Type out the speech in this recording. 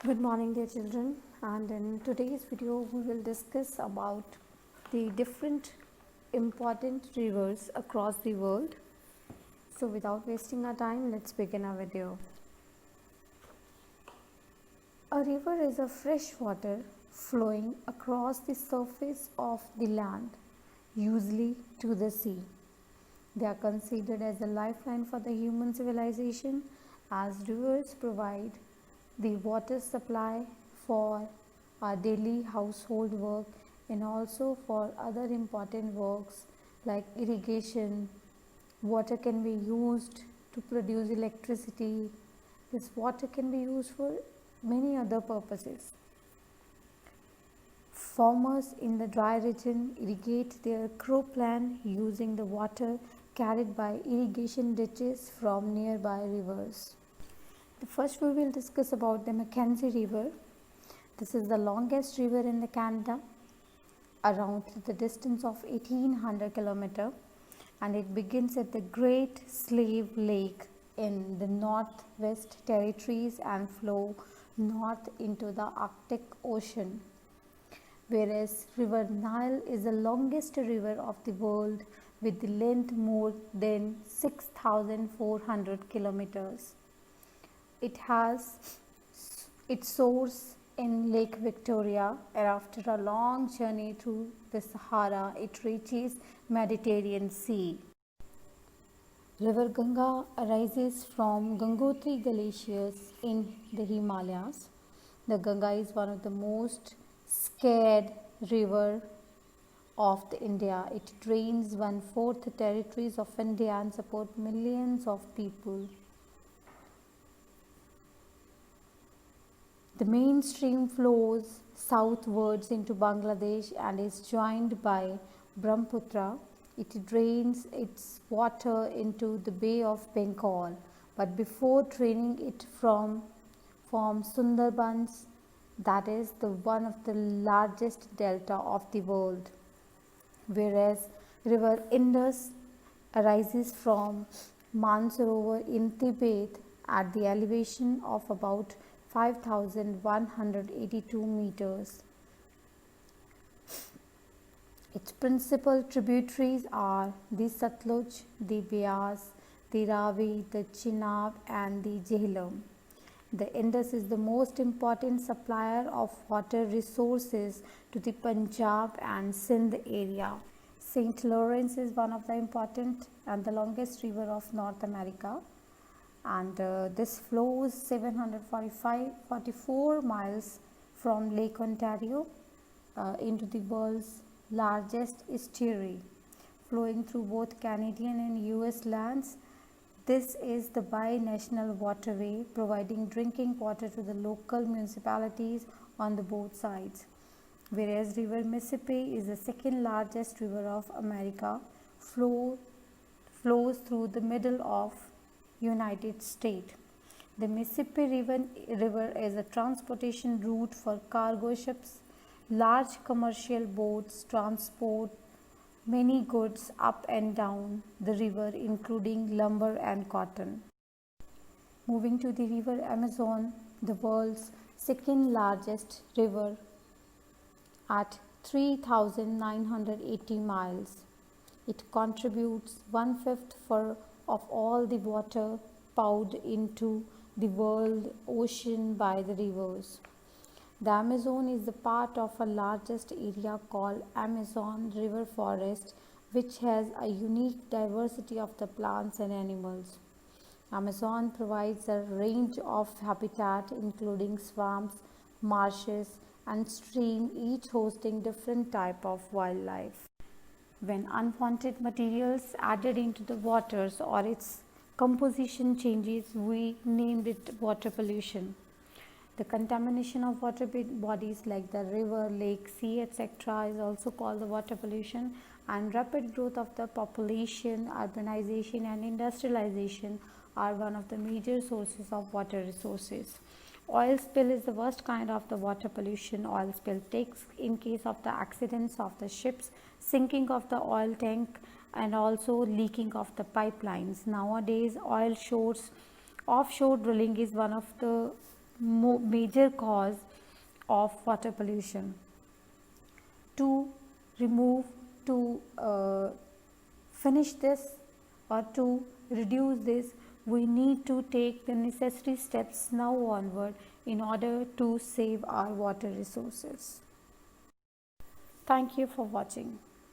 Good morning, dear children, and in today's video we will discuss about the different important rivers across the world. So without wasting our time, let's begin our video. A river is a fresh water flowing across the surface of the land, usually to the sea. They are considered as a lifeline for the human civilization, as rivers provide the water supply for our daily household work and also for other important works like irrigation. Water can be used to produce electricity. This water can be used for many other purposes. Farmers in the dry region irrigate their cropland using the water carried by irrigation ditches from nearby rivers. First we will discuss about the Mackenzie River. This is the longest river in the Canada, around the distance of 1800 km, and it begins at the Great Slave Lake in the Northwest Territories and flow north into the Arctic Ocean. Whereas River Nile is the longest river of the world with the length more than 6,400 kilometers. It has its source in Lake Victoria, and after a long journey through the Sahara, it reaches Mediterranean Sea. River Ganga arises from Gangotri glaciers in the Himalayas. The Ganga is one of the most scarred river of the India. It drains 1/4 territories of India and supports millions of people. The main stream flows southwards into Bangladesh and is joined by Brahmaputra. It drains its water into the Bay of Bengal, but before draining it from Sundarbans, that is the one of the largest delta of the world. Whereas River Indus arises from Mansarovar in Tibet at the elevation of about 5,182 meters. Its principal tributaries are the Satluj, the Beas, the Ravi, the Chenab and the Jhelum. The Indus is the most important supplier of water resources to the Punjab and Sindh area. St. Lawrence is one of the important and the longest river of North America, and this flows 744 miles from Lake Ontario into the world's largest estuary, flowing through both Canadian and US lands. This is the bi-national waterway, providing drinking water to the local municipalities on the both sides. Whereas River Mississippi is the second largest river of America, flows through the middle of United States. The Mississippi River is a transportation route for cargo ships. Large commercial boats transport many goods up and down the river, including lumber and cotton. Moving to the River Amazon, the world's second largest river at 3,980 miles. It contributes 1/5 of all the water poured into the world ocean by the rivers. The Amazon is the part of a largest area called Amazon River Forest, which has a unique diversity of the plants and animals. Amazon provides a range of habitat including swamps, marshes and stream, each hosting different type of wildlife. When unwanted materials added into the waters or its composition changes, we named it water pollution. The contamination of water bodies like the river, lake, sea, etc. is also called the water pollution, and rapid growth of the population, urbanization and industrialization are one of the major sources of water resources. Oil spill is the worst kind of the water pollution. Oil spill takes in case of the accidents of the ships, sinking of the oil tank and also leaking of the pipelines. Nowadays offshore drilling is one of the major cause of water pollution. To remove, to finish this, or to reduce this, we need to take the necessary steps now onward in order to save our water resources. Thank you for watching.